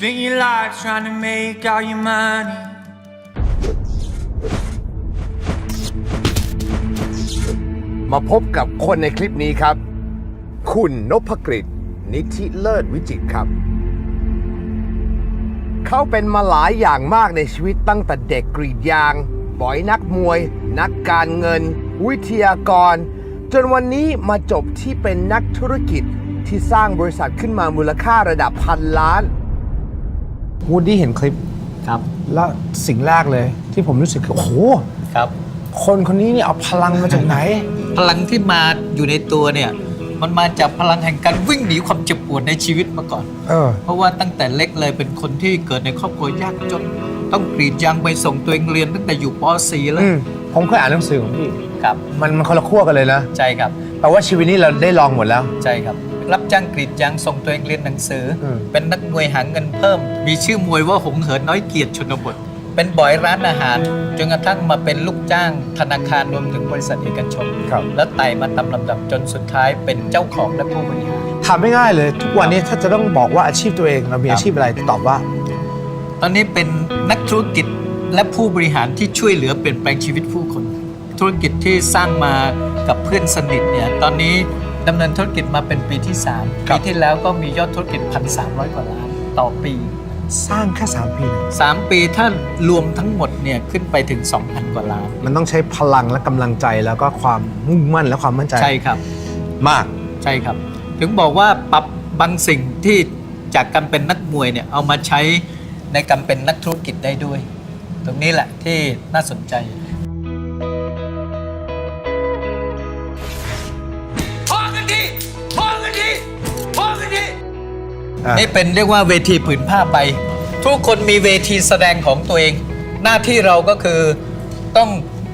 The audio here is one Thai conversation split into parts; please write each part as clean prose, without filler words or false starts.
Spend your life trying to make all your money. มาพบกับคนในคลิปนี้ครับคุณนพกฤษ นิธิเลิศวิจิตรครับเขาเป็นมาหลายอย่างมากในชีวิตตั้งแต่เด็กกรีดยางบอยนักมวย นักการเงิน วิทยากรจนวันนี้มาจบที่เป็นนักธุรกิจที่สร้างบริษัทขึ้นมามูลค่าระดับพันล้านวูดดี้เห็นคลิป ครับ แล้วสิ่งแรกเลยที่ผมรู้สึกคือโอ้โห ครับ คนคนนี้เนี่ยเอาพลังมาจากไหน พลังที่มาอยู่ในตัวเนี่ยมันมาจากพลังแห่งการวิ่งหนีความเจ็บปวดในชีวิตมาก่อน เพราะว่าตั้งแต่เล็กเลยเป็นคนที่เกิดในครอบครัวยากจนต้องกรีดยางไปส่งตัวเองเรียนตั้งแต่อยู่ป .4 แล้ว ผมเคยอ่านหนังสือของพี่ ครับ มันคนละขั้วกันเลยนะ ใช่ครับ แปลว่าชีวิตนี้เราได้ลองหมดแล้ว ใช่ครับ รับจ้างกรีดยางส่งตัวเองเรียนหนังสือ เป็นนักมวยหาเงินเพิ่ม มีชื่อมวยว่าหงเหินน้อยเกียรติชนบท เป็นบอยร้านอาหารจนกระทั่งมาเป็นลูกจ้างธนาคารรวมถึงบริษัทเอกชน ครับ แล้วไต่มาตามลำดับจนสุดท้ายเป็นเจ้าของและผู้บริหาร ถามไม่ง่ายเลย ทุกวันนี้ถ้าจะต้องบอกว่าอาชีพตัวเองเรามีอาชีพอะไรตอบว่า ตอนนี้เป็นนักธุรกิจและผู้บริหารที่ช่วยเหลือเปลี่ยนแปลงชีวิตผู้คน ธุรกิจที่สร้างมากับเพื่อนสนิทเนี่ยตอนนี้ดำเนินธุรกิจมาเป็นปีที่ 3 ครั ปี บ ที่แล้วก็มียอดธุรกิจ 1,300 กว่าล้านต่อปี สร้างแค่3 ปี 3 ปีถ้ารวมทั้งหมดเนี่ยขึ้นไปถึง 2,000 กว่าล้าน มันต้องใช้พลังและกำลังใจแล้วก็ความมุ่งมั่นและความมั่นใจ ใช่ครับ มาก ใช่ครับ ถึงบอกว่าปรับบางสิ่งที่จากการเป็นนักมวยเนี่ยเอามาใช้ในการเป็นนักธุรกิจได้ด้วย ตรงนี้แหละที่น่าสนใจ นี่เป็นเรียกว่าเวทีผืนผ้าใบทุกคนมีเวทีแสดงของตัวเอง หน้าที่เราก็คือต้อง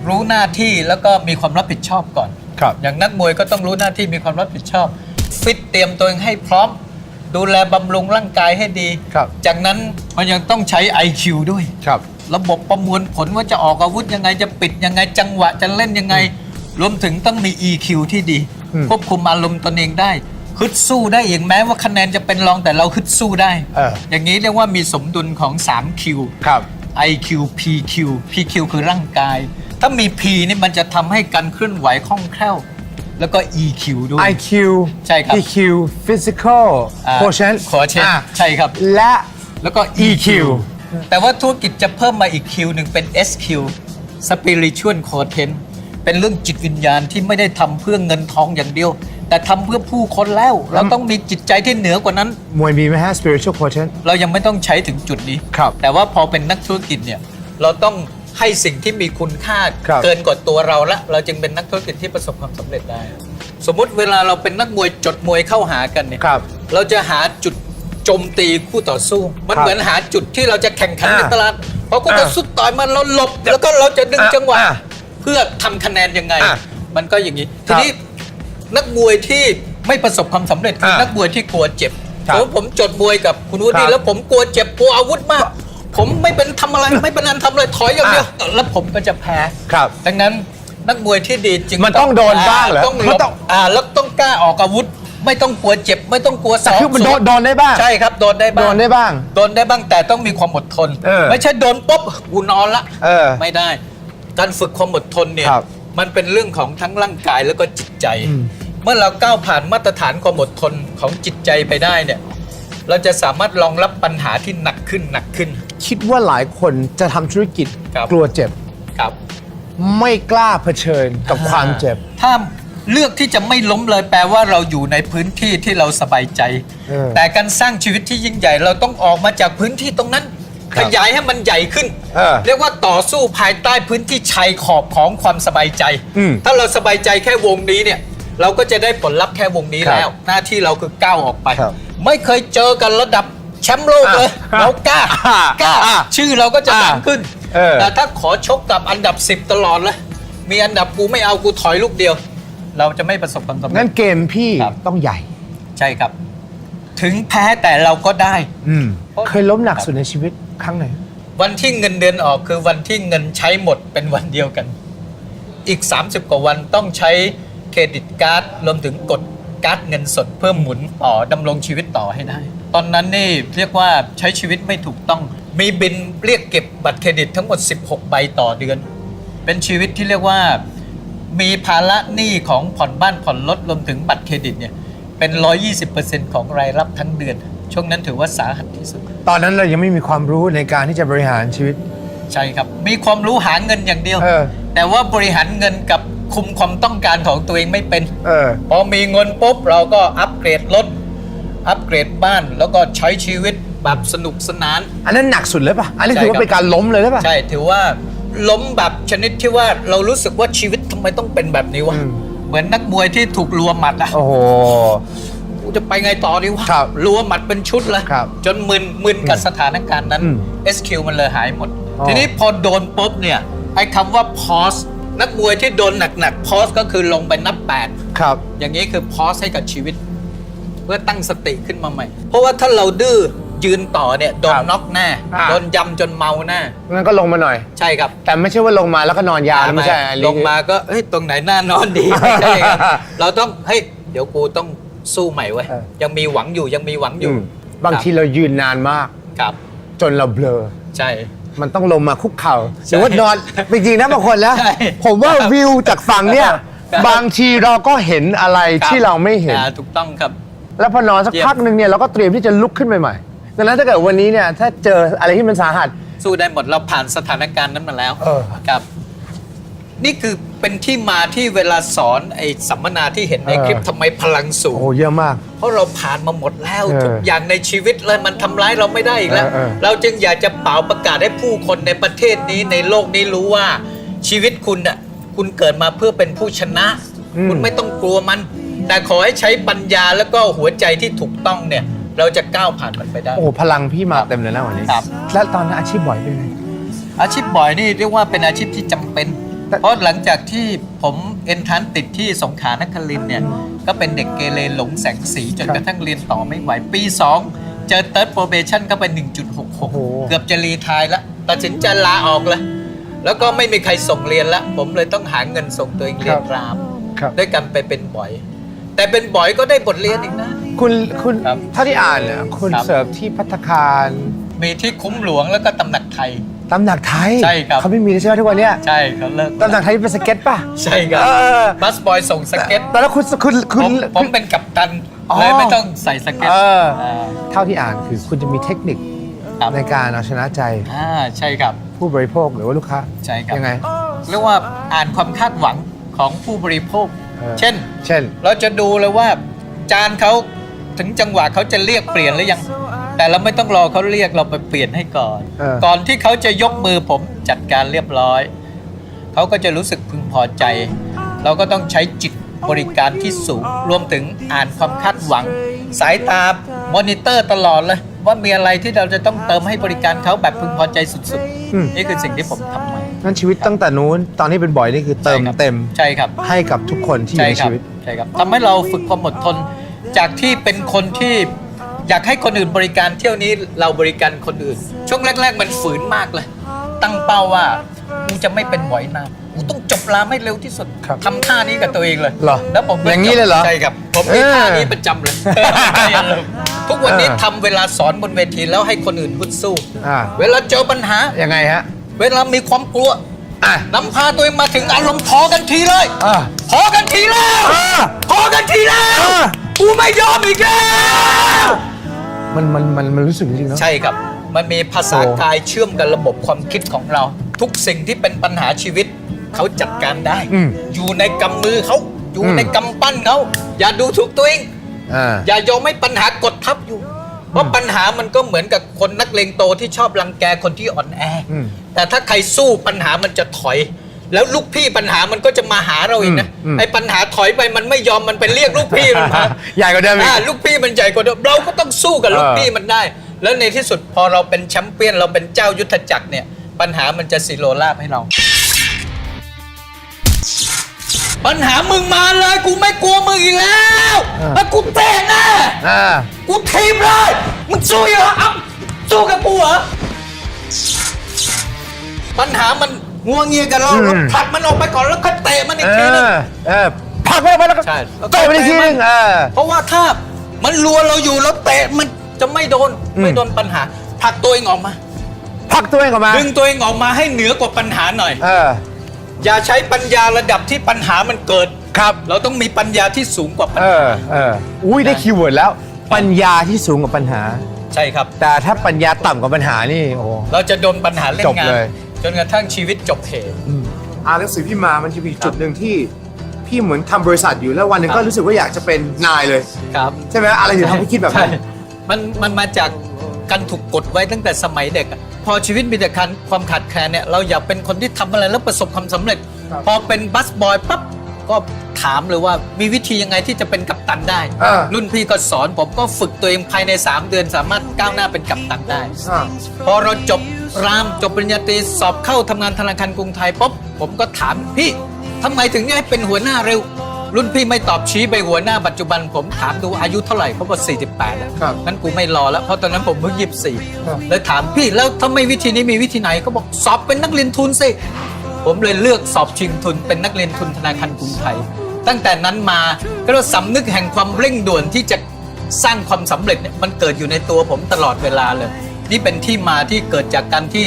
รู้หน้าที่แล้วก็มีความรับผิดชอบก่อน ครับ อย่างนักมวยก็ต้องรู้หน้าที่มีความรับผิดชอบ ฟิตเตรียมตัวเองให้พร้อม ดูแลบำรุงร่างกายให้ดี ครับ จากนั้นมันยังต้องใช้ IQ ด้วย ครับ ระบบประมวลผลว่าจะออกอาวุธยังไงจะปิดยังไงจังหวะจะเล่นยังไง รวมถึงต้องมี EQ ที่ดี ควบคุมอารมณ์ตนเองได้ฮึดสู้ได้เองแม้ว่าคะแนนจะเป็นรองแต่เราฮึดสู้ได้ อย่างนี้เรียกว่ามีสมดุลของ 3Q ครับ IQ PQ PQ คือร่างกาย ถ้ามี P นี่มันจะทำให้การเคลื่อนไหวคล่องแคล่ว แล้วก็ EQ ด้วย IQ ใช่ครับ EQ Physical Quotient ใช่ครับ และ แล้วก็ EQ แต่ว่าธุรกิจจะเพิ่มมาอีก Q หนึ่งเป็น SQ Spiritual Quotient เป็นเรื่องจิตวิญญาณที่ไม่ได้ทำเพื่อเงินทองอย่างเดียว แต่ทำเพื่อผู้คนแล้ว เราต้องมีจิตใจที่เหนือกว่านั้น มวยมีไหมฮะ Spiritual Quotient เรายังไม่ต้องใช้ถึงจุดนี้ ครับ แต่ว่าพอเป็นนักธุรกิจเนี่ยเราต้องให้สิ่งที่มีคุณค่า ครับ เกินกว่าตัวเราละเราจึงเป็นนักธุรกิจที่ประสบความสำเร็จได้ สมมุติเวลาเราเป็นนักมวยจดมวยเข้าหากันเนี่ย ครับ เราจะหาจุดโจมตีคู่ต่อสู้ มัน ครับ เหมือนหาจุดที่เราจะแข่งขันใน อ่า ตลาดพอคู่ต่อสู้ต่อยมันเราหลบ แล้วก็เราจะดึงจังหวะ อ่า เพื่อทำคะแนนยังไง อ่า มันก็อย่างนี้ ครั ที บ นี้นักมวยที่ไม่ประสบความสำเร็จคือนักมวยที่กลัวเจ็บ ครับ ผมจดมวยกับคุณวุ ครั ฒิ บ แล้วผมกลัวเจ็บกลัวอาวุธมาก ผมไม่เป็นทำอะไรไม่เป็นอันทำอะไรถอยอย่างเดียวแล้วผมก็จะแพ้ ครับ ดังนั้นนักมวยที่ดีจึง มันต้องโดนบ้างเหรอ ต้อง มันต้อง แล้วต้องกล้าออกอาวุธ ไม่ต้องกลัวเจ็บ ไม่ต้องกลัว แต่คือมันโดน ศก โดนได้บ้าง ใช่ครับโดนได้บ้าง โดนได้บ้าง โดนได้บ้างแต่ต้องมีความอดทน ไม่ใช่โดนปุ๊บกูนอนละ ไม่ได้ การฝึกความอดทนเนี่ย ครับ มันเป็นเรื่องของทั้งร่างกายแล้วก็จิตใจ เมื่อเราก้าวผ่านมาตรฐานความอดทนของจิตใจไปได้เนี่ยเราจะสามารถรองรับปัญหาที่หนักขึ้นหนักขึ้น คิดว่าหลายคนจะทำธุรกิจ ครับ กลัวเจ็บ ครับ ไม่กล้าเผชิญกับความเจ็บ ถ้าเลือกที่จะไม่ล้มเลยแปลว่าเราอยู่ในพื้นที่ที่เราสบายใจ แต่การสร้างชีวิตที่ยิ่งใหญ่เราต้องออกมาจากพื้นที่ตรงนั้น ครั ข บ ยายให้มันใหญ่ขึ้น เรียกว่าต่อสู้ภายใต้พื้นที่ชายขอบของความสบายใจ ถ้าเราสบายใจแค่วงนี้เนี่ยเราก็จะได้ผลลัพธ์แค่วงนี้ ครับ แล้ว หน้าที่เราคือก้าวออกไป ครับ ไม่เคยเจอกันระดับแชมป์โลกเลย อ่ะ เรากล้า อ่ะ กล้า อ่ะ ชื่อเราก็จะดัง อ่ะ ขึ้น แต่ถ้าขอชกกับอันดับ 10 ตลอดเลยมีอันดับกูไม่เอากูถอยลูกเดียว เราจะไม่ประสบความสำเร็ งั้ จ นเกมพี่ ครับ ต้องใหญ่ ใช่ครับ ถึงแพ้แต่เราก็ได้ เคยล้มหนักสุดในชีวิตครั้งไหน วันที่เงินเดือนออกคือวันที่เงินใช้หมดเป็นวันเดียวกัน อีก 30 กว่าวันต้องใช้เครดิตการ์ดรวมถึงกด การ์ดเงินสดเพื่อหมุนต่อดำรงชีวิตต่อให้ได้ ตอนนั้นนี่เรียกว่าใช้ชีวิตไม่ถูกต้องมีบินเรียกเก็บบัตรเครดิตทั้งหมด16ใบต่อเดือนเป็นชีวิตที่เรียกว่ามีภาระหนี้ของผ่อนบ้านผ่อนรถรวมถึงบัตรเครดิตเนี่ยเป็น 120% ของรายรับทั้งเดือนช่วงนั้นถือว่าสาหัสที่สุดตอนนั้นเรายังไม่มีความรู้ในการที่จะบริหารชีวิตใช่ครับมีความรู้หาเงินอย่างเดียวแต่ว่าบริหารเงินกับคุมความต้องการของตัวเองไม่เป็นพอมีเงินปุ๊บเราก็อัปเกรดรถอัปเกรดบ้านแล้วก็ใช้ชีวิตแบบสนุกสนานอันนั้นหนักสุดเลยป่ะอันนี้ถือว่าเป็นการล้มเลยหรือเปล่าใช่ถือว่าล้มแบบชนิดที่ว่าเรารู้สึกว่าชีวิตทำไมต้องเป็นแบบนี้วะเหมือนนักมวยที่ถูกรัวหมัดอะโอ้โหกูจะไปไงต่อดีวะรัวหมัดเป็นชุดเลยจนมึนกับสถานการณ์นั้น SQ มันเลยหายหมดทีนี้พอโดนปุ๊บเนี่ยไอ้คำว่า pause นักมวยที่โดนหนักๆ pause ก็คือลงไปนับ8ครับอย่างนี้คือ pause ให้กับชีวิตเพื่อตั้งสติขึ้นมาใหม่เพราะว่าถ้าเราดื้อยืนต่อเนี่ยโดนน็อกแน่โดนยำจนเมาแน่งั้นก็ลงมาหน่อยใช่ครับแต่ไม่ใช่ว่าลงมาแล้วก็นอนยาวไม่ใช่ลงมาก็เฮ้ยตรงไหนน่านอนดีไม่ใช่ครับเราต้องเฮ้ยเดี๋ยวกูต้องสู้ใหม่เว้ยยังมีหวังอยู่ยังมีหวังอยู่บางทีเรายืนนานมากครับจนเราเบลอใช่มันต้องลงมาคุกเข่าหรือว่านอนจริงๆนะบางคนแล้วผมว่าวิวจากฝั่งเนี่ยบางทีเราก็เห็นอะไรที่เราไม่เห็นถูกต้องครับแล้วพอนอนสักพักหนึ่งเนี่ยเราก็เตรียมที่จะลุกขึ้นใหม่ๆดังนั้นถ้าเกิดวันนี้เนี่ยถ้าเจออะไรที่มันสาหัสสู้ได้หมดเราผ่านสถานการณ์นั้นมาแล้วครับนี่คือเป็นที่มาที่เวลาสอนไอ้สัมมนาที่เห็นในคลิปทำไมพลังสูงโอ้เยอะมากเพราะเราผ่านมาหมดแล้วทุกอย่างในชีวิตเลยมันทำร้ายเราไม่ได้อีกแล้วเราจึงอยากจะเป่าประกาศให้ผู้คนในประเทศนี้ในโลกนี้รู้ว่าชีวิตคุณน่ะคุณเกิดมาเพื่อเป็นผู้ชนะคุณไม่ต้องกลัวมันแต่ขอให้ใช้ปัญญาแล้วก็หัวใจที่ถูกต้องเนี่ยเราจะก้าวผ่านมันไปได้โอ้พลังพี่มาเต็มเลยนะวันนี้แล้วตอนนั้นอาชีพบ่อยเป็นไงอาชีพบ่อยนี่เรียกว่าเป็นอาชีพที่จำเป็นเพราะหลังจากที่ผมเอนทรานซ์ติดที่สงขลานครินทร์เนี่ยก็เป็นเด็กเกเรหลงแสงสีจนกระทั่งเรียนต่อไม่ไหวปี2เจอ Third Probation ก็เป็น 1.66 เกือบจะรีไทร์แล้วตัดสินใจลาออกเลยแล้วก็ไม่มีใครส่งเรียนแล้วผมเลยต้องหาเงินส่งตัวเองเรียนรามด้วยกันไปเป็นบ่อยแต่เป็นบ่อยก็ได้บทเรียนอีกนะคุณถ้าที่อ่านเนี่ยคุณเสิร์ฟที่ภัตตาคารมีที่คุ้มหลวงแล้วก็ตำหนักไทยตำหนักไทยใช่ครับเขาไม่มีใช่ไหมทุกวันนี้ใช่เขาเลิกตำหนักไทยเป็นสเก็ตป่ะใช่ครับบัสบอยส่งสเก็ตแต่แล้วผมเป็นกัปตันเลยไม่ต้องใส่สเก็ตเท่าที่อ่านคือคุณจะมีเทคนิคในการเอาชนะใจใช่ครับผู้บริโภคหรือว่าลูกค้าใช่ครับยังไงเรียกว่าอ่านความคาดหวังของผู้บริโภคเช่นเราจะดูเลยว่าจานเขาถึงจังหวะเขาจะเรียกเปลี่ยนหรือยังแต่เราไม่ต้องรอเขาเรียกเราไปเปลี่ยนให้ก่อนที่เขาจะยกมือผมจัดการเรียบร้อยเขาก็จะรู้สึกพึงพอใจ เราก็ต้องใช้จิตบริการที่สูงรวมถึงอ่านความคาดหวังสายตามอนิเตอร์ตลอดเลยว่ามีอะไรที่เราจะต้องเติมให้บริการเขาแบบพึงพอใจสุดๆนี่คือสิ่งที่ผมทำมานั่นชีวิตตั้งแต่นู้นตอนที่เป็นบ่อยนี่คือเติมเต็มใช่ครับให้กับทุกคนที่อยู่ในชีวิตใช่ครับทำให้เราฝึกความอดทนจากที่เป็นคนที่อยากให้คนอื่นบริการเที่ยวนี้เราบริการคนอื่นช่วงแรกๆมันฝืนมากเลยตั้งเป้าว่ากูจะไม่เป็นบ่อยนะกูต้องจบรามให้เร็วที่สุดทำท่านี้กับตัวเองเลยแล้วผมอย่างนี้เลยเหรอใช่ครับผมมีท่านี้ประจำเลยทุกวันนี้ทำเวลาสอนบนเวทีแล้วให้คนอื่นฮึดสู้เวลาเจอปัญหายังไงฮะเวลามีความกลัวนำพาตัวเองมาถึงอารมณ์พอกันทีเลยพอกันทีแล้วพอกันทีแล้วกูไม่ยอมอีกแล้วมันรู้สึกจริงๆนะใช่ครับมันมีภาษากายเชื่อมกับระบบความคิดของเราทุกสิ่งที่เป็นปัญหาชีวิตเขาจัดการได้อยู่ในกำมือเขาอยู่ในกำปั้นเขาอย่าดูถูกตัวเองอย่ายอมให้ปัญหากดทับอยู่เพราะปัญหามันก็เหมือนกับคนนักเลงโตที่ชอบรังแกคนที่อ่อนแอแต่ถ้าใครสู้ปัญหามันจะถอยแล้วลูกพี่ปัญหามันก็จะมาหาเราอีกนะไอ้ปัญหาถอยไปมันไม่ยอมมันไปเรียกลูกพี่มันมาใหญ่กว่าเดิมลูกพี่มันใหญ่กว่าเดิมเราก็ต้องสู้กับลูกพี่มันได้แล้วในที่สุดพอเราเป็นแชมเปี้ยนเราเป็นเจ้ายุทธจักรเนี่ยปัญหามันจะสิโรราบให้เราปัญหามึงมาเลยกูไม่กลัวมึงอีกแล้วกูเตะแน่กูทีมเลยมึงสู้เหรอสู้กับกูเหรอปัญหามันงัวเงียกับเราผลักมันออกไปก่อนแล้วค่อยเตะมันอีกทีนึง ผลักไปแล้วก็ ใช่ ต่อยไปอีกทีนึงเพราะว่าถ้ามันรัวเราอยู่แล้วเตะมันจะไม่โดนปัญหาผลักตัวเองออกมา ผลักตัวเองออกมาดึงตัวเองออกมาให้เหนือกว่าปัญหาหน่อยอย่าใช้ปัญญาระดับที่ปัญหามันเกิดครับเราต้องมีปัญญาที่สูงกว่าปัญหาอุ้ยได้คีย์เวิร์ดแล้วปัญญาที่สูงกว่าปัญหาใช่ครับแต่ถ้าปัญญาต่ำกว่าปัญหานี่โอ้เราจะโดนปัญหาเล่นงานเลยจนกระทั่งชีวิตจบเหตุหนังสือพี่มามันจะมีจุดหนึ่งที่พี่เหมือนทำบริษัทอยู่แล้ววันหนึ่งก็รู้สึกว่าอยากจะเป็นนายเลยครับใช่ไหมอะไรถึงทำให้คิดแบบนั้นมันมาจากการถูกกดไว้ตั้งแต่สมัยเด็กพอชีวิตมีแต่ความขาดแคลนเนี่ยเราอยากเป็นคนที่ทำอะไรแล้วประสบความสำเร็จพอเป็นบัสบอยปั๊บก็ถามเลยว่ามีวิธียังไงที่จะเป็นกัปตันได้รุ่นพี่ก็สอนผมก็ฝึกตัวเองภายใน3 เดือนสามารถก้าวหน้าเป็นกัปตันได้พอเราจบปริญญาตรีสอบเข้าทำงานธนาคารกรุงไทยปุ๊บผมก็ถามพี่ทำไมถึงให้เป็นหัวหน้าเร็วรุ่นพี่ไม่ตอบชี้ไปหัวหน้าปัจจุบันผมถามดูอายุเท่าไหร่เขาบอก48งั้นกูไม่รอแล้วเพราะตอนนั้นผมเพิ่ง24เลยถามพี่แล้วทำไมวิธีนี้มีวิธีไหนก็บอกสอบเป็นนักเรียนทุนสิผมเลยเลือกสอบชิงทุนเป็นนักเรียนทุนธนาคารกรุงไทยตั้งแต่นั้นมาก็เราสำนึกแห่งความเร่งด่วนที่จะสร้างความสำเร็จมันเกิดอยู่ในตัวผมตลอดเวลาเลยนี่เป็นที่มาที่เกิดจากการที่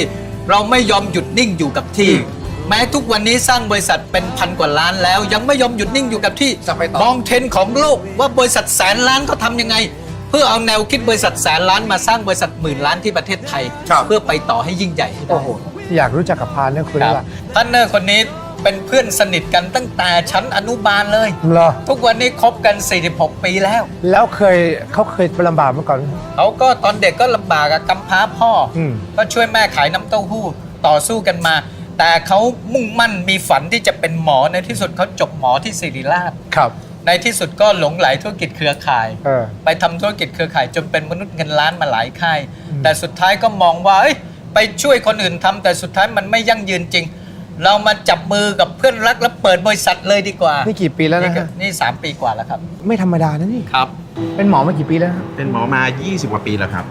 เราไม่ยอมหยุดนิ่งอยู่กับที่แม้ทุกวันนี้สร้างบริษัทเป็น1,000 กว่าล้านแล้วยังไม่ยอมหยุดนิ่งอยู่กับที่มองเทรนด์ของโลกว่าบริษัทแสนล้านเขาทำยังไงเพื่อเอาแนวคิดบริษัทแสนล้านมาสร้างบริษัท10,000 ล้านที่ประเทศไทยเพื่อไปต่อให้ยิ่งใหญ่โอ้โหอยากรู้จักกับพาร์ทเนอร์คนนี้พาร์ทเนอร์คนนี้เป็นเพื่อนสนิทกันตั้งแต่ชั้นอนุบาลเลยทุกวันนี้คบกัน46 ปีแล้วเขาเคยลำบากเมื่อก่อนเขาก็ตอนเด็กก็ลำบากกำพร้าพ่อก็ช่วยแม่ขายน้ำเต้าหู้ต่อสู้กันมาแต่เขามุ่งมั่นมีฝันที่จะเป็นหมอในที่สุดเขาจบหมอที่ศิริราชในที่สุดก็หลงไหลธุรกิจเครือข่ายไปทำธุรกิจเครือข่ายจนเป็นมนุษย์เงินล้านมาหลายค่ายแต่สุดท้ายก็มองว่าไปช่วยคนอื่นทำแต่สุดท้ายมันไม่ยั่งยืนจริงเรามาจับมือกับเพื่อนรักแล้วเปิดบริษัทเลยดีกว่านี่กี่ปีแล้วนะนี่3 ปีกว่าแล้วครับไม่ธรรมดานะนี่ครับเป็นหมอมากี่ปีแล้วเป็นหมอมา20 กว่าปีแล้วครับ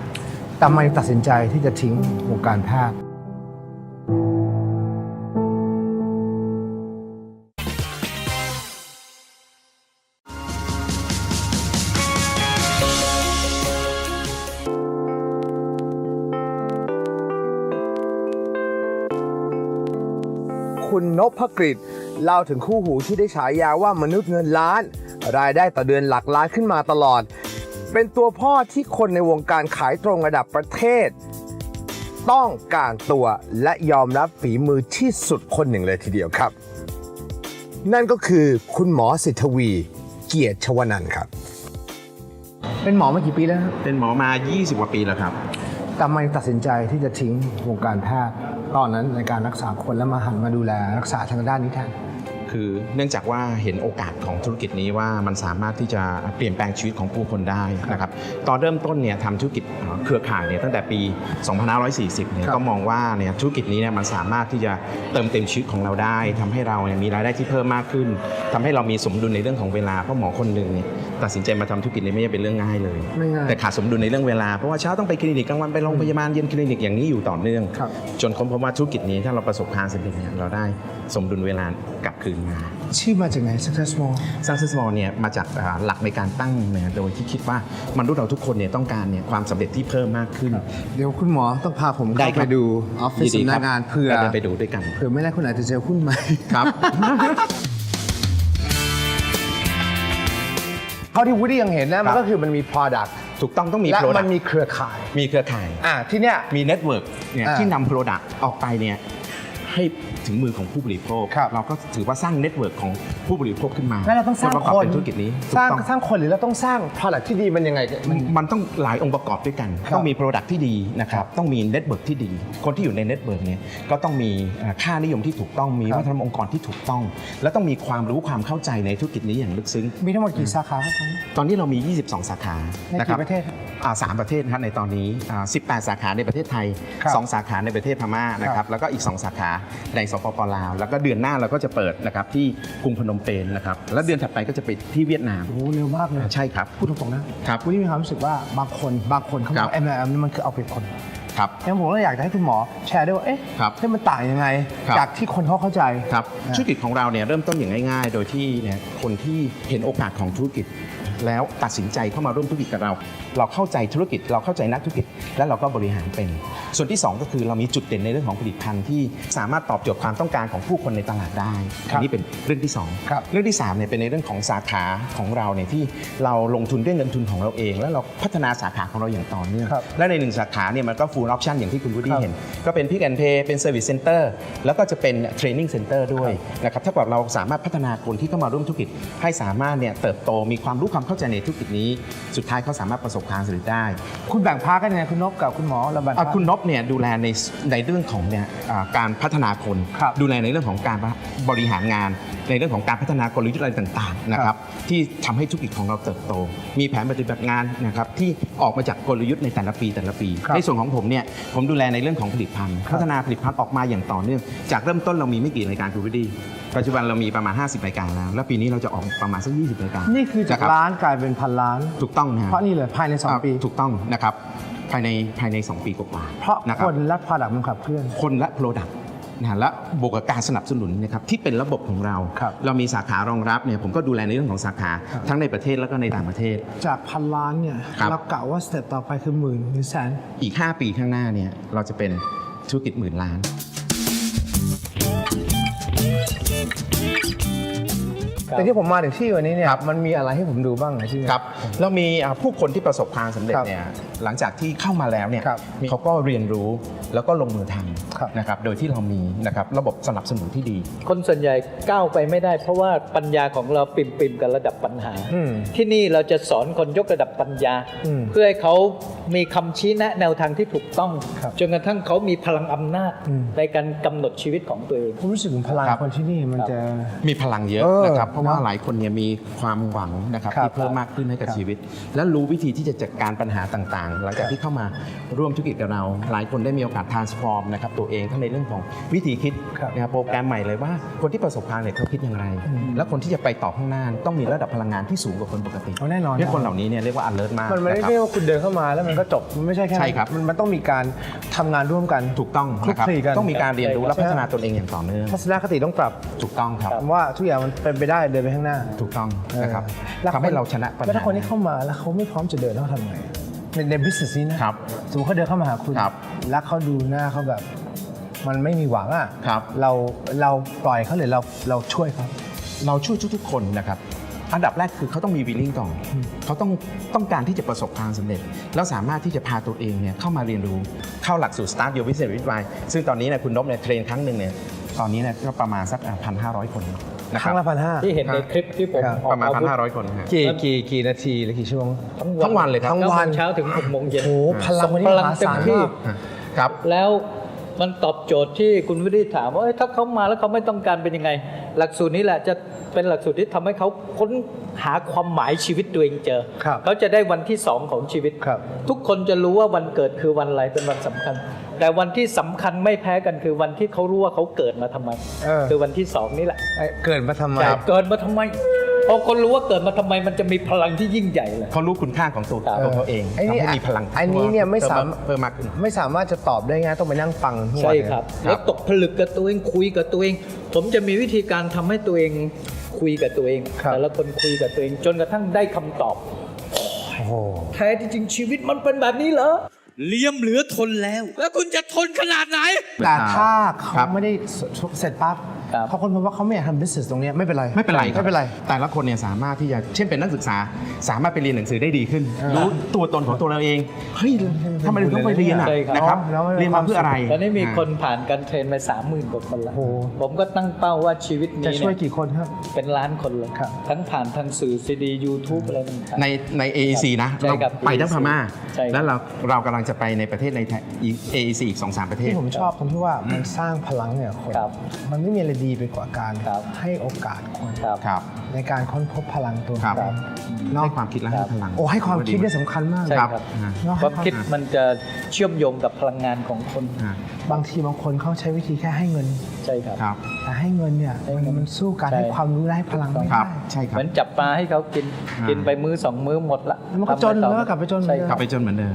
ทำไมตัดสินใจที่จะทิ้งวงการแพทย์คุณนพกฤษเล่าถึงคู่หูที่ได้ฉายาว่ามนุษย์เงินล้านรายได้ต่อเดือนหลักล้านขึ้นมาตลอดเป็นตัวพ่อที่คนในวงการขายตรงระดับประเทศต้องการตัวและยอมรับฝีมือที่สุดคนหนึ่งเลยทีเดียวครับนั่นก็คือคุณหมอสิทธวีเกียรติชวนันท์ครับเป็นหมอมากี่ปีแล้วเป็นหมอมา20 กว่าปีแล้วครับทำไมตัดสินใจที่จะทิ้งวงการแพทย์ตอนนั้นในการรักษาคนแล้วมาหันมาดูแลรักษาทางด้านนี้แทนคือเนื่องจากว่าเห็นโอกาสของธุรกิจนี้ว่ามันสามารถที่จะเปลี่ยนแปลงชีวิตของผู้คนได้นะครับตอนเริ่มต้นเนี่ยทำธุรกิจเครือข่ายเนี่ยตั้งแต่ปี 2540 เนี่ยก็มองว่าเนี่ยธุรกิจนี้เนี่ยมันสามารถที่จะเติมเต็มชีวิตของเราได้ทำให้เราเนี่ยมีรายได้ที่เพิ่มมากขึ้นทำให้เรามีสมดุลในเรื่องของเวลาเพราะหมอคนหนึ่งเนี่ยตัดสินใจมาทำธุรกิจนี้ไม่ใช่เป็นเรื่องง่ายเลยแต่ขาดสมดุลในเรื่องเวลาเพราะว่าเช้าต้องไปคลินิกกลางวันไปโรงพยาบาลเย็นคลินิกอย่างนี้อยู่ต่อเนื่องจนค้นพบว่าธุรกิจนี้ถ้าเราประสบความสำเร็จเนี่ยเราได้สมดุลเวลากลับคืนมาชื่อมาจากไหน Success Mall เนี่ยมาจากหลักในการตั้งเนี่ยโดยที่คิดว่ามนุษย์เราทุกคนเนี่ยต้องการเนี่ยความสำเร็จที่เพิ่มมากขึ้นเดี๋ยวคุณหมอต้องพาผมเข้าไปดูออฟฟิศสำนักงานเพื่อไปดูด้วยกันเผื่อไม่ได้คนไหนจะเจอหุ้นใหม่ครับเท่าที่วูดดี้ยังเห็นนะมันก็คือมันมี product ถูกต้องมี product และมันมีเครือข่ายที่เนี่ยมี network เนี่ยที่นำ product ออกไปเนี่ยให้ถึงมือของผู้บริโภคเราก็ถือว่าสร้างเน็ตเวิร์กของผู้บริโภคขึ้นมาแล้วเราต้องสร้างคนเป็นธุรกิจนี้สร้างคนหรือเราต้องสร้าง product ที่ดีมันยังไงมันต้องหลายองค์ประกอบด้วยกันต้องมี product ที่ดีนะครับต้องมีเน็ตเวิร์กที่ดีคนที่อยู่ในเน็ตเวิร์กเนี่ยก็ต้องมีค่านิยมที่ถูกต้องมีวัฒนธรรมองค์กรที่ถูกต้องและต้องมีความรู้ความเข้าใจในธุรกิจนี้อย่างลึกซึ้งมีทั้งหมดกี่สาขาตอนนี้เรามี22 สาขานะครับประเทศ3 ประเทศนะครับในตอนนี้18 สาขาในประเทศไทย2 สาขาในประเทศพม่านะครับแล้วก็อีก2 สาขาในสปป.ลาวแล้วก็เดือนหน้าเราก็จะเปิดนะครับที่กรุงพนมเปญนะครับแล้วเดือนถัดไปก็จะไปที่เวียดนามโอ้เร็วมากเลยใช่ครับพูดตรงๆนะครับวันนี้มีความรู้สึกว่าบางคนเขาบอก MLM นี่มันคือเอาเปรียบคน ครับ งั้นผมก็อยากจะให้คุณหมอแชร์ด้วยว่าเอ๊ะ ครับ ให้มันต่างยังไง ครับ จากที่คนเขาเข้าใจ ครับธุรกิจของเราเนี่ยเริ่มต้นอย่างง่ายๆ โดยที่เนี่ยคนที่เห็นโอกาสของธุรกิจ แล้วตัดสินใจเข้ามาร่วมธุรกิจกับเรา เราเข้าใจธุรกิจเราเข้าใจนักธุรกิจ และเราก็บริหารเป็น ส่วนที่ 2 ก็คือเรามีจุดเด่นในเรื่องของผลิตภัณฑ์ที่สามารถตอบโจทย์ความต้องการของผู้คนในตลาดได้ ครั อั บ นนี้เป็นเรื่องที่2 ครับ เรื่องที่3เนี่ยเป็นในเรื่องของสาขาของเราเนี่ยที่เราลงทุนด้วยเงินทุนของเราเอง แล้วเราพัฒนาสาขาของเราอย่างต่อเนื่อง ครับ และใน1สาขาเนี่ยมันก็ full option อย่างที่คุณวูด ค ดี้ รับ เห็น ก็เป็น Pick and Pay เป็น Service Center แล้วก็จะเป็น Training Center ด้วยนะครับถ้าเกิดเราสามารถพัฒนาคนที่เข้ามาร่วมธุรกิจให้สามารถเนี่ยเติบโตมีความรู้ความเข้าใจในธุรกิจนี้ สุดท้ายเขาสามารถประสบความสำเร็จได้ คุณแบ่งพาร์ทกันยังไงคุณนพกับคุณหมอเราแบ่งพาร์ท คุณนพเนี่ยดูแลในเรื่องของเนี่ยการพัฒนาคน ครับ ดูแลในเรื่องของการบริหารงาน ในเรื่องของการพัฒนากลยุทธ์อะไรต่างๆนะค ครั รับบ ที่ทำให้ธุรกิจของเราเติบโต มีแผนปฏิบัติงานนะครับที่ออกมาจากกลยุทธ์ในแต่ละปี ครับ ในส่วนของผมเนี่ยผมดูแลในเรื่องของผลิตภัณฑ์ ครับ พัฒนาผลิตภัณฑ์ออกมาอย่างต่อเนื่อง จากเริ่มต้นเรามีไม่กี่รายการคุณวิดีปัจจุบันเรามีประมาณ 50 รายการแล้ว แล้วปีนี้เราจะออกประมาณสัก 20 รายการ นี่คือจาก ะรับ ล้านกลายเป็นพันล้าน ถูกต้องนะ เพราะนี่เลยภายใน 2 ปี ถูกต้องนะครับภายใน 2 ปีกว่าๆ เพราะ นะค ครับ นและ product มันขับเคลื่อน คนและ Product นะฮะและบวกกับการสนับสนุนนะครับที่เป็นระบบของเรา ครับ เรามีสาขารองรับเนี่ยผมก็ดูแลในเรื่องของสาขา ครับ ทั้งในประเทศแล้วก็ในต่างประเทศ จากพันล้านเนี่ย ครับ เรากะว่าสเต็ปต่อไปคือหมื่นหรือแสน อีก 5 ปีข้างหน้าเนี่ยเราจะเป็นธุรกิจหมื่นล้าน แต่ที่ผมมาถึงที่วันนี้เนี่ยมันมีอะไรให้ผมดูบ้างนะที่เนี่ย ครับเรามีผู้คนที่ประสบความสำเร็จ ครับ เนี่ยหลังจากที่เข้ามาแล้วเนี่ย ครับ เขาก็เรียนรู้แล้วก็ลงมือท ครับ ำนะครับโดยที่เรามีนะครับระบบสนับสนุนที่ดี คนส่วนใหญ่ก้าวไปไม่ได้ เพราะว่าปัญญาของเราปิ่มๆกับระดับปัญหา อืม ที่นี่เราจะสอนคนยกระดับปัญญา อืม เพื่อให้เขามีคำชี้แนะแนวทางที่ถูกต้อง ครับ จนกระทั่งเขามีพลังอำนาจ อืม ในการกำหนดชีวิตของตัวเอง ผมรู้สึกถึงพลัง ครับ คนที่นี่มันจะ มีพลังเยอะ เออ นะครับเพราะว่า เนอะ หลายคนเนี่ยมีความหวังนะครับ ครับ ที่เพิ่มมากขึ้นให้กับ ครับ ชีวิต และรู้วิธีที่จะจัดการปัญหาต่างๆ หลังจากที่เข้ามาร่วมธุรกิจกับเรา หลายคนได้มีโอกาส transform นะครับตัวเองทั้งในเรื่องของวิธีคิด ครับ นะครับโปรแกรมใหม่เลยว่าคนที่ประสบความสำเร็จเขาคิดอย่างไร และคนที่จะไปต่อข้างหน้าต้องมีระดับพลังงานที่สูงกว่าคนปกติ เอาแน่นอน เนี่ยคนเหล่านี้เนี่ยเรียกว่า alert มาก มันไม่ได้ นะครับ เรียกว่าคุณเดินเข้ามาแล้วมันก็จบมันไม่ใช่แค่นั้น ใช่ครับ มันต้องมีการทำงานร่วมกัน ถูกต้องนะครับ คลุกคลีกัน ต้องมีการเรียนรู้และ ใช่ พัฒนาตนเองอย่างต่อเนื่อง ทัศนคติต้องปรับ ถูกต้องครับ ว่าทุกอย่างมันเป็นไปได้เดินไปข้างหน้า ถูกต้องนะครับ แล้ว ทำให้เราชนะปัญหา แล้วถ้าคนที่เข้ามาแล้วเขาไม่พร้อมจะเดินเขาทำไงใน business นี้นะครับ สมมติเขาเดินเข้ามาหาคุณ ครับ แล้วเขาดูหน้าเขาแบบ มันไม่มีหวังอ่ะ ครับ เราปล่อยเขาหรือเราช่วยเขา เราช่วยทุกๆคนนะครับ อันดับแรกคือเขาต้องมีวิลลิ่งก่อนเขาต้องการที่จะประสบความสำเร็จ แล้วสามารถที่จะพาตัวเองเนี่ยเข้ามาเรียนรู้เข้าหลักสูตร Start Your Business with Why ซึ่งตอนนี้เนี่ยคุณนพเนี่ยเทรนครั้งหนึ่งเนี่ยตอนนี้เนี่ยก็ประมาณสัก 1,500 คนนะ ค ครั รั้ บ งละ1,500 ที่เห็นในคลิปที่ผม ครับ ออก ประมาณ อาวุธ 1,500 คนฮะ กี่นาทีหรือกี่ชั่วโมง ทั้งวันเลยครับ ทั้งวัน 9 โมงเช้าถึง 6 โมงเย็น โอ้โหพลังวันนี้ พ ม ลัง หา เต็ม ศาล ที่ มาก ครับ แล้วมันตอบโจทย์ที่คุณวิริถามว่าถ้าเขามาแล้วเขาไม่ต้องการเป็นยังไง หลักสูตรนี้แหละจะเป็นหลักสูตรที่ทำให้เขาค้นหาความหมายชีวิตตัวเองเจอ ครับ เขาจะได้วันที่ 2 ของชีวิต ครับ ทุกคนจะรู้ว่าวันเกิดคือวันอะไรเป็นวันสำคัญ แต่วันที่สำคัญไม่แพ้กันคือวันที่เขารู้ว่าเขาเกิดมาทำไม คือวันที่ 2 นี่แหละ เกิดมาทำไม เกิดมาทำไมพอคนรู้ว่าเกิดมาทำไมมันจะมีพลังที่ยิ่งใหญ่เลย เขารู้คุณค่าของตัวเขาเอง ไอ้นี่ ทำให้มีพลัง อันนี้เนี่ยไม่สามารถ เพิ่มมากขึ้น ไม่สามารถจะตอบได้ง่ายต้องไปนั่งฟังทั้งวัน ใช่ เลย ครับ แล้วตกผลึกกับตัวเองคุยกับตัวเอง ผมจะมีวิธีการทำให้ตัวเองคุยกับตัวเอง ครับ แต่ละคนคุยกับตัวเอง จนกระทั่งได้คำตอบ โอ้โห แท้ที่จริงชีวิตมันเป็นแบบนี้เหรอ เลี่ยมเหลือทนแล้ว แล้วคุณจะทนขนาดไหน แต่ถ้า ครั เขา บ ไม่ได้เสร็จปั๊บ ครับ เขาคนพบว่าเขาไม่อยากทำ business ตรงเนี้ยไม่เป็นไร ไม่เป็นไรคบ ไม่เป็นไร แต่ละคนเนี่ยสามารถที่จะเช่นเป็นนักศึกษา สามารถไปเรียนหนังสือได้ดีขึ้น รู้ตัวตนของตัวเราเองเฮ้ยทำไมเราต้องไปเรียนอ่ะ ใช่ครับ นะครับ แล้วมัน เรียนมาเพื่ออะไร ตอนนี้มีคนผ่านการเทรนไป30,000 กว่าคนแล้ว โอ้โห ผมก็ตั้งเป้าว่าชีวิต จะ นี้ ช่วย เนี่ย กี่คนครับ เป็นล้านคนเลย ครับ ทั้งผ่านทางสื่อซีดียูทูบอะไรต่างๆ ใน AEC นะ ใช่ เรา ครับ ไปทั้งพม่า ใช่ครับ แล้วเรากำลังจะไปในประเทศใน AEC อีก 2-3 ประเทศ ที่ผมชอบตรงที่ว่ามันสร้างพลังเนี่ยคน ครับ มันไม่มีอะไรดีไปกว่าการ ครับ ให้โอกาสคน ครับ ครับ ในการค้นพบพลังตัว ครับ เอง ให้ความคิดและให้พลัง โอ้ให้ความคิดเนี่ยสำคัญมาก ใช่ ครับ ครับ เนอะ ความคิดมันจะเชื่อมโยงกับพลังงานของคน อ่า บางทีบางคนเขาใช้วิธีแค่ให้เงิน ใช่ครับ ครับ แต่ให้เงินเนี่ย ให้เงิน มันสู้การ ใช่ ให้ความรู้และให้พลังไม่ ค ได้ รับใช่ครั เห บ มือนจับปลาให้เขากิน อ่ากิ กินไปมื้อ 2 มื้อหมดละ แล้วมันก็จน ทำต่อ แล้วก็กลับไปจนเหมือนเดิม ใช่ค กลั รั บบ ไปจนเหมือนเดิม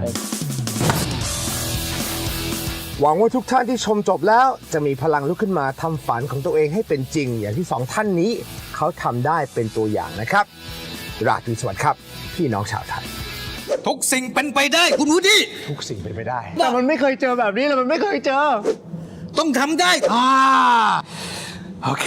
หวังว่าทุกท่านที่ชมจบแล้วจะมีพลังลุกขึ้นมาทำฝันของตัวเองให้เป็นจริง อย่างที่2ท่านนี้เขาทำได้เป็นตัวอย่างนะครับ ราตรีสวัสดิ์ครับ พี่น้องชาวไทย ทุกสิ่งเป็นไปได้คุณวูดดี้ ทุกสิ่งเป็นไปได้ แต่มันไม่เคยเจอแบบนี้เลยมันไม่เคยเจอ ต้องทำได้ โอเค